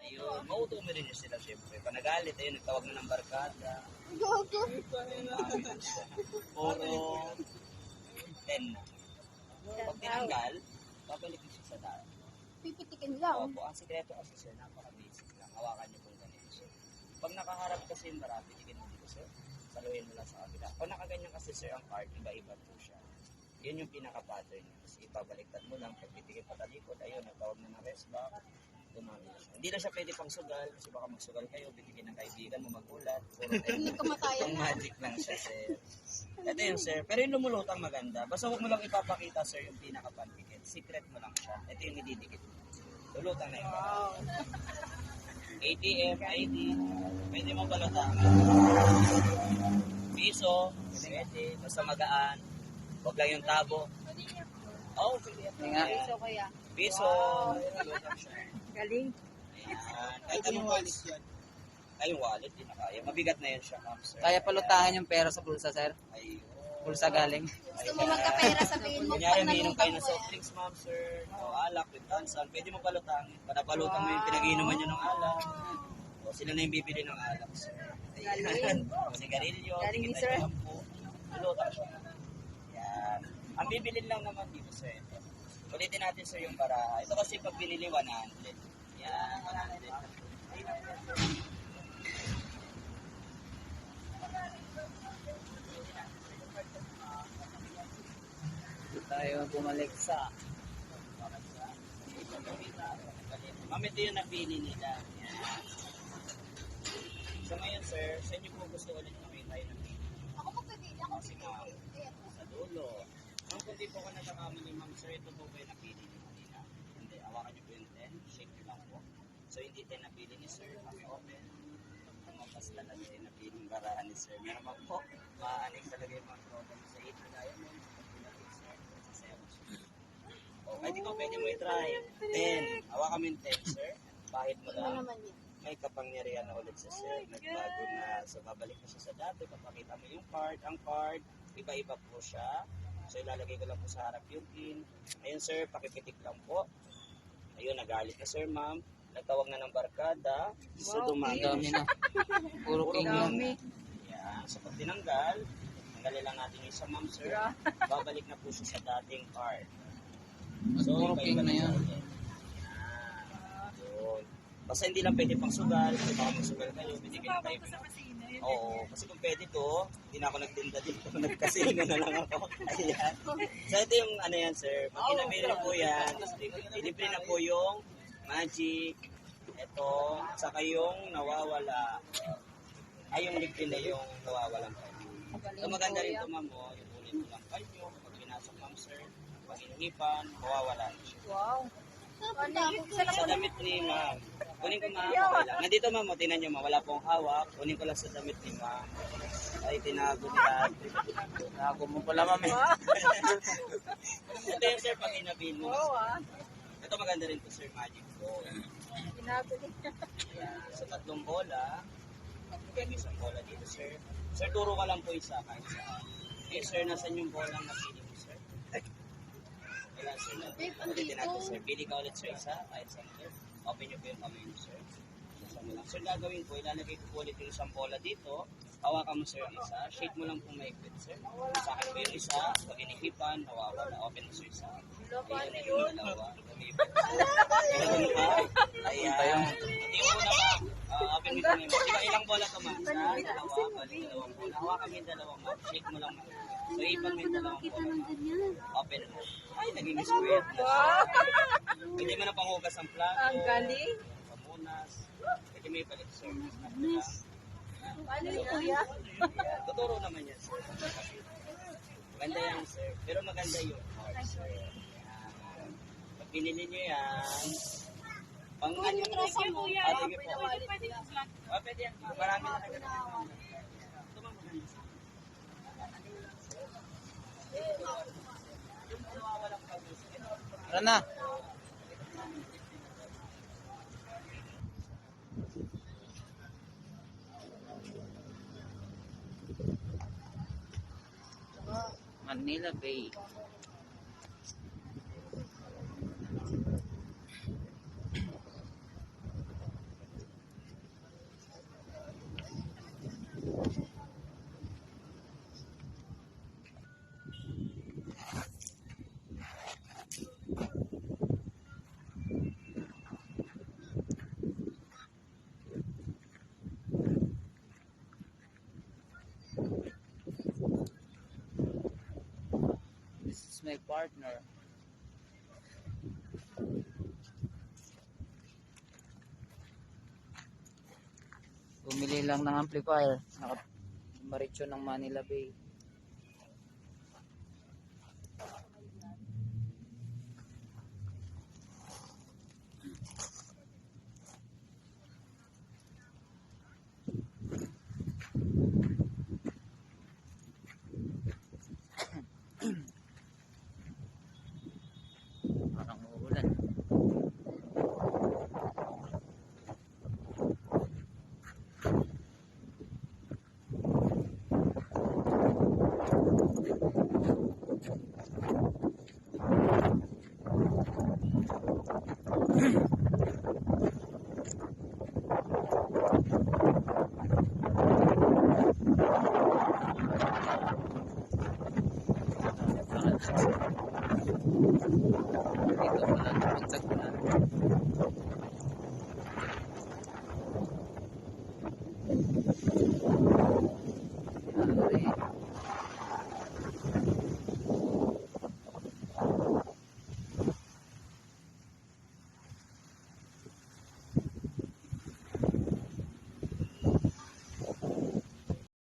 Ayun, mauto mo rin yun sila siyempre. Pag nagalit, ayun, nagtawag na ng barkada. Puro 10 na. Pag tinanggal, babalik siya sa dati. Pipitikin lang. Opo, ang sikreto kasi sir, napaka-basic lang. Hawakan niyo kung ganito sir. Pag nakaharap kasi yung marami, tigin mo dito sir. Saluhin mo lang sa kabila. Pag nakaganyan kasi sir, ang card, iba-iba po siya. Yun yung pinaka-pattern niya. Kasi ibabaliktad mo lang, pag titigil pa talikod, ayun, nagtawag na ng rest back, dumami na siya. Hindi na siya pwede pang sugal, kasi baka magsugal kayo, bitigin ng kaibigan mo, magulat. Hindi kamatayan Yung na. magic lang siya sir. Ito yung sir, pero yung lumulutang maganda. Basta huwag mo lang ipapakita sir yung pinaka-pantikit. Secret mo lang siya. Ito yung ididikit. Lulutang na yun. ATM, ID, pwede mo balutang. Piso, pwede. Basta magaan. Huwag lang yung tabo. Oh, pwede. So kaya. Piso. Lulutang siya. Galing. Ayan. Kahit anong wallet yan. Ay, yung wallet, di na kaya. Mabigat na yan siya, ma'am, sir. Kaya palutahan yung pera sa bulsa, sir. Ayun. Bulsa galing. Gusto mo magkapera, sabihin mo. Kunyari, pag umiinom nalutang kayo ng mo soft drinks, ma'am, sir. O alak, with tansan. Pwede mo balutangin. Panabalutang mo yung pinag-iinuman nyo ng alak. O sila na yung bibili ng alak, sir. Ayan. O sigarilyo. Galing ni tigit sir. na yung po. Balutang siya. Yan. Ang bibilin lang naman dito, sir. Ulitin natin, sir, yung baraha. Ito kasi pag binili, 100. Yan, 100. Tayo bumalik sa Ma'am, ito yung napili nila. Yan. So ngayon, sir, sa inyo po gusto ulit makita yung napili. Ako po pwede. Ako Kasi ma'am, sa dulo. Ma'am, kung di po ka nagkakamali, ma'am, sir, ito po ba yung napili ni Manila? Hindi, hawakan niyo po yung 10, shake niyo lang po. So hindi 10 napili ni sir, kami open. Tumapas talaga yung napili ng barahan ni sir. Meron pa po, maanik talaga yung mga problem sa 8 na diamond. Pinapili sir, sa 7. Oh, ay di ko pwede mo i-try. 10. Hawakan mo yung 10, sir. Bahid mo Ano lang. naman yun? May kapangyarihan na ulit sa sir. Nagbago na. So, babalik na siya sa dati. Papakita mo yung card. Ang card, iba-iba po siya. So, ilalagay ko lang po sa harap yung pin. Ayun, sir, pakipitik lang po. Ayun, nagalit na, sir, ma'am. Nagtawag na ng barkada. So, dumami na dami siya. na. Puro king lang. Yan. So, pag tinanggal, tanggalin lang natin yung isa, ma'am, sir. Babalik na po siya sa dating card. So, Puro king na yan. Yan. Yun. Basta hindi lang pwede pang sugal. Kasi baka magsugal kayo. Binigyan na tayo. Oo. Kasi kung pwede to, hindi na ako nagtinda dito. Nagkasino na lang ako. Ayan. So, ito yung ano yan, sir. Pag inabili na po yan, ilibre na po yung magic. Ito. Saka yung nawawala. Ay, yung libre na yung nawawalang kayo. So, maganda rin ito, ma'am. Oh. Yung ulit mo lang kayo. Pag pinasok, ma'am, sir. Pag inihipan, mawawala na siya. Wow. Sa damit ni ma'am. Kunin ko ma'am, okay lang. Nandito ma'am, o, tingnan nyo ma'am, wala pong hawak. Kunin ko lang sa damit ni ma'am. Ay, tinago nila. Nago mo pala, ma'am. Ito yung sir, pag inabihin mo. Ito maganda rin to sir, magic ball. Ayan. So, 3 bola. Pwede isang bola dito sir. Sir, turo ka lang po isa kahit saan. Okay sir, nasan yung bola na pili mo sir? Wala sir. Ulitin natin sir. Pili ka ulit sir isa kahit saan sir. Open nyo po yung kamay nyo sir. Sir, gagawin ko, ilalagay ko po ulit yung isang bola dito. Hawakan mo sir ang isa. Shake mo lang po maigpit sir. Sa akin po yung isa. Pag inihipan, nawawala. Open mo sir isa. Ayan, yung dalawa. Meron pa. Ayan. Hindi mo na ma'am. Open mo kami. Ilang bola to ma'am? Isa, dalawa, balik, dalawang bola. Hawakan mo yung dalawang ma'am. Shake mo lang ma'am. So, ipan mo yung dalawang bola. Open mo. Ay, naging square. Pwede mo na panghugas ang plato. Ang galing. Pamunas. Pwede may balik sir. Ano yun, kuya? Ayan. Tuturo naman yan sir. Maganda yan sir. Pero maganda yun. Sir. Ayan. Pag pinili nyo yan, pang ano yung Trasa mo. sige po. Pwede yan. Marami na nagagawa. Ito mga maganda sir. Yung nawawalang pag-use. Tara na. Manila Bay. my partner. Bumili lang ng amplifier. Naka-maritso ng Manila Bay. Parang uulan. Dito pala, pagtag-ulan.